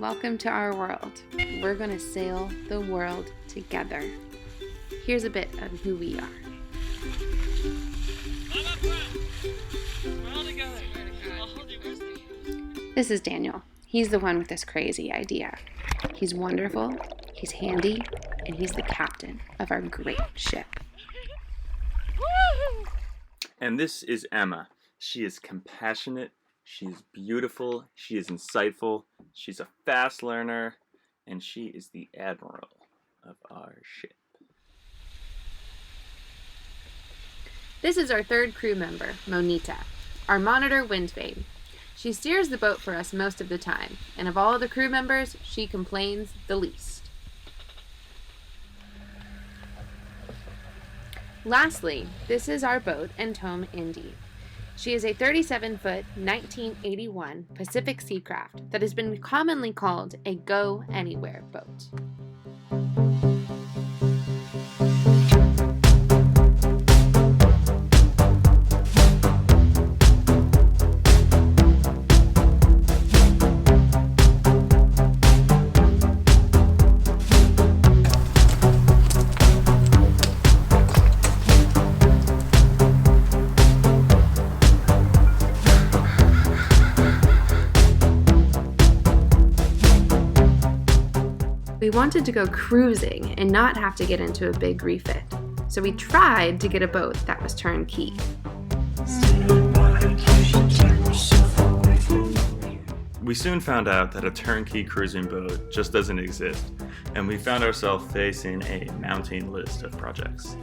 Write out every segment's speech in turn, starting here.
welcome to our world. We're going to sail the world together. Here's a bit of who we are. This is Daniel. He's the one with this crazy idea. He's wonderful, he's handy, and he's the captain of our great ship. And this is Emma. She is compassionate, she's beautiful, she is insightful, she's a fast learner, and she is the admiral of our ship. This is our third crew member, Monita, our monitor wind vane. She steers the boat for us most of the time, and of all the crew members, she complains the least. Lastly, this is our boat and Tome Indy. She is a 37-foot, 1981 Pacific Seacraft that has been commonly called a go-anywhere boat. We wanted to go cruising and not have to get into a big refit, so we tried to get a boat that was turnkey. We soon found out that a turnkey cruising boat just doesn't exist, and we found ourselves facing a mounting list of projects.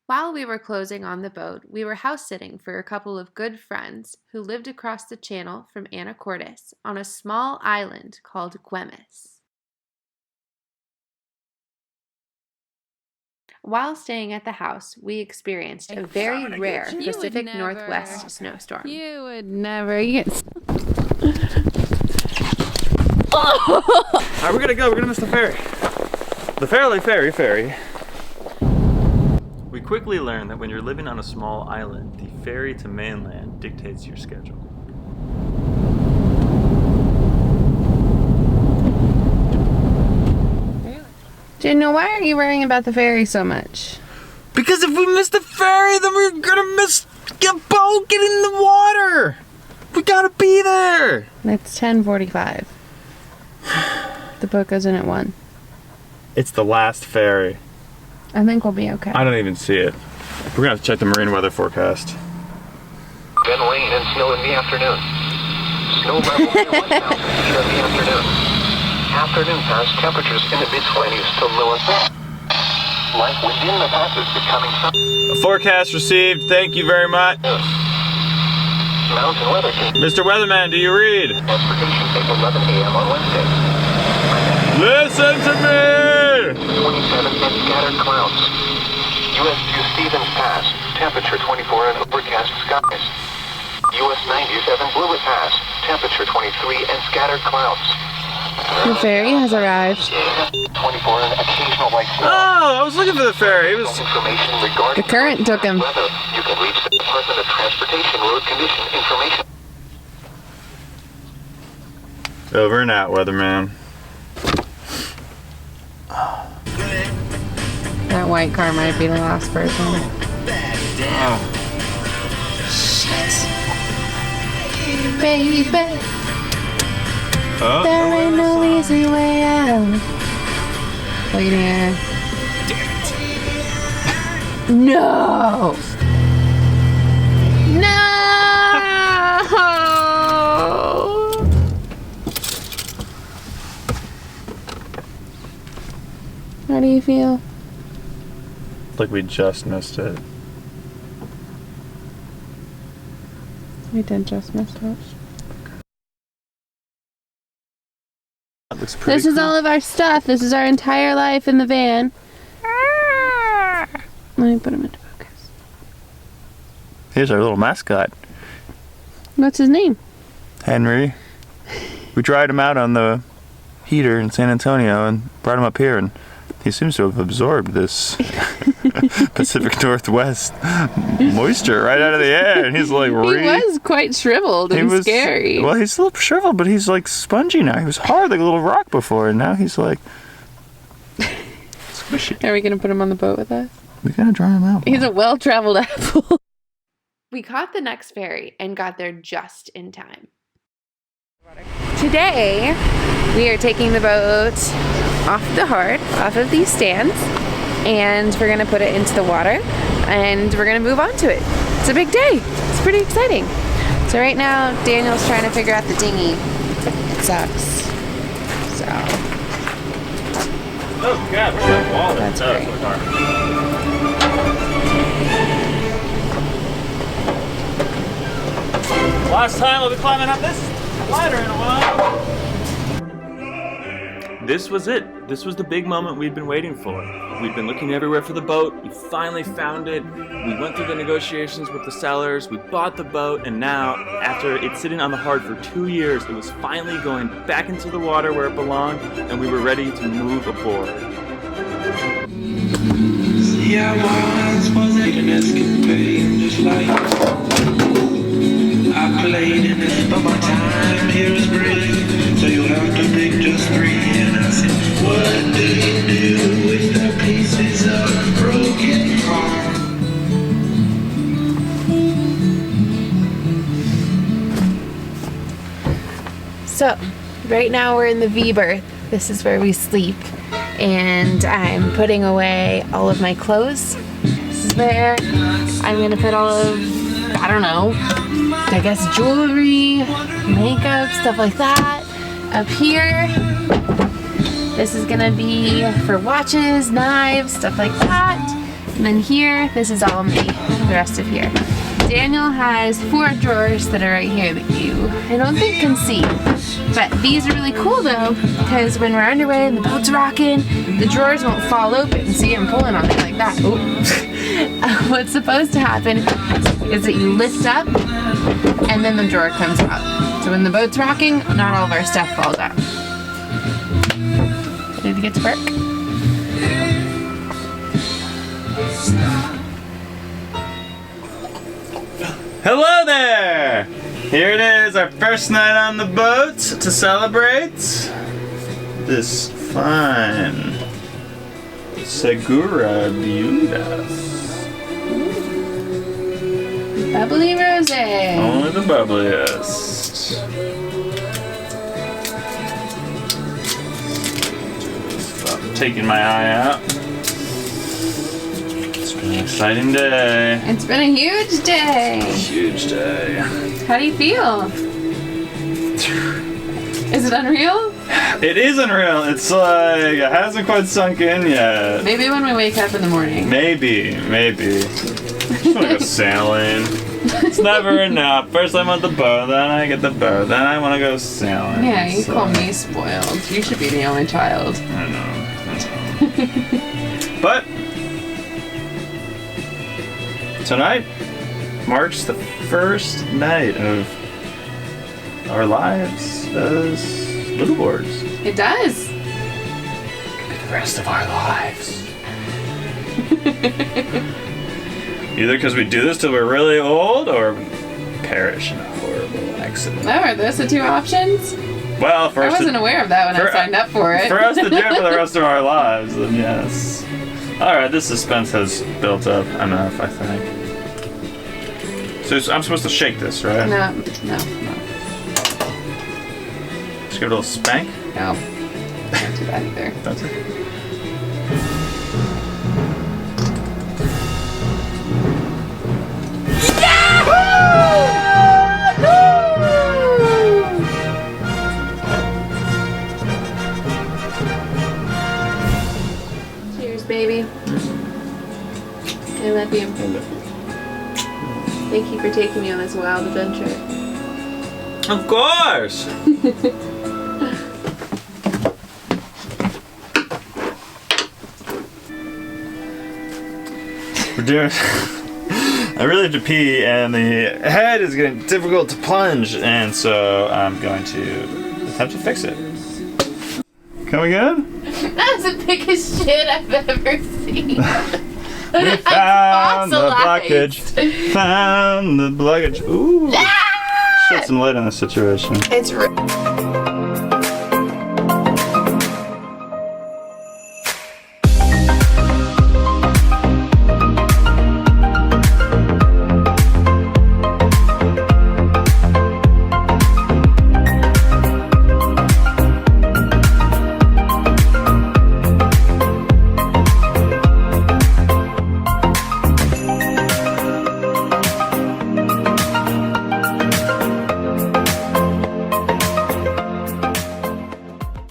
While we were closing on the boat, we were house-sitting for a couple of good friends who lived across the channel from Anacortes on a small island called Güemes. While staying at the house, we experienced a very rare Pacific Northwest snowstorm. You would never get... Alright, we're gonna go. We're gonna miss the ferry. The ferry. We quickly learned that when you're living on a small island, the ferry to mainland dictates your schedule. Daniel, why are you worrying about the ferry so much? Because if we miss the ferry, then we're gonna miss a boat getting in the water. We gotta be there. It's 10:45. The boat goes in at 1. It's the last ferry. I think we'll be okay. I don't even see it. We're gonna have to check the marine weather forecast. Then rain and snow in the afternoon. Snow level near 1,000 feet in the afternoon. Afternoon pass temperatures in the mid-20s to low and light wind in the passes becoming sun. A forecast received. Thank you very much. Mountain weather Mr. Weatherman, do you read? transportation take 11 a.m. on Wednesday. Listen to me! 27 and scattered clouds. US 2 Stevens Pass, temperature 24 and overcast skies. US 97 Blewett Pass, temperature 23 and scattered clouds. The ferry has arrived. 24 and occasional light snow. Oh, I was looking for the ferry. It was... Information regarding The current took him. weather. You can reach the Department of Transportation road condition information. Over and out, Weatherman. That white car might be the last person. Shit! Baby! Oh, There ain't no easy way out. Wait here. No! No! How do you feel? like we just missed it. We did just miss it. That looks pretty This is cool. all of our stuff. This is our entire life in the van. Let me put him into focus. Here's our little mascot, What's his name? Henry. We dried him out on the heater in San Antonio and brought him up here, and He seems to have absorbed this Pacific Northwest moisture right out of the air, and he's like, He was quite shriveled and scary. Well, he's a little shriveled, but he's like spongy now. He was hard like a little rock before, and now he's like squishy. Are we gonna put him on the boat with us? We gotta dry him out. He's a well-traveled apple. We caught the next ferry and got there just in time. Today, we are taking the boat off of these stands, and we're gonna put it into the water, and we're gonna move on to it. It's a big day. It's pretty exciting. So right now, Daniel's trying to figure out the dinghy. It sucks. So. Oh God, where's that wall? That's great. Last time we'll be climbing up this ladder in a while. This was it. This was the big moment we'd been waiting for. We'd been looking everywhere for the boat. We finally found it. We went through the negotiations with the sellers. We bought the boat, and now, after it sitting on the hard for 2 years, it was finally going back into the water where it belonged, and we were ready to move aboard. See, I once was an escapade, just like I played in this, but my time here is brief, so you'll have to pick just 3. And I said, what do you do with the pieces of a broken heart? So, right now we're in the V berth. This is where we sleep. And I'm putting away all of my clothes. This is where I'm gonna put all of, I don't know, I guess jewelry, makeup, stuff like that. Up here, this is gonna be for watches, knives, stuff like that. And then here, this is all me, the rest of here. Daniel has 4 drawers that are right here that I don't think can see. But these are really cool though, because when we're underway and the boat's rocking, the drawers won't fall open. See, I'm pulling on it like that. Oh. What's supposed to happen is that you lift up and then the drawer comes out. So when the boat's rocking, not all of our stuff falls out. Ready to get to work? Hello there! Here it is, our first night on the boat to celebrate this fine Segura Viuda. Bubbly rosé. Only the bubbliest. Stop taking my eye out. It's been an exciting day. It's been a huge day. Huge day. How do you feel? Is it unreal? It is unreal. It's like, it hasn't quite sunk in yet. Maybe when we wake up in the morning. Maybe. I just want to go sailing. It's never enough. First I'm on the boat, then I get the boat, then I want to go sailing. Yeah, you call me spoiled. You should be the only child. I know. But tonight marks the first night of our lives as liveaboards. It does. Could be the rest of our lives. Either because we do this till we're really old, or we perish in a horrible accident. Oh, are those the 2 options? Well, for I us wasn't aware of that when I signed up for it. For us to do it for the rest of our lives, then yes. Alright, this suspense has built up enough, I think. So I'm supposed to shake this, right? No. Just give it a little spank? No. Don't do that either. That's it. Cheers, baby. I love you. Thank you for taking me on this wild adventure. Of course! We're doing... I really have to pee, and the head is getting difficult to plunge, and so I'm going to attempt to fix it. Coming good? That's the biggest shit I've ever seen. We found the fossilized. blockage. Found the blockage. Ooh. Shed some light on the situation. It's.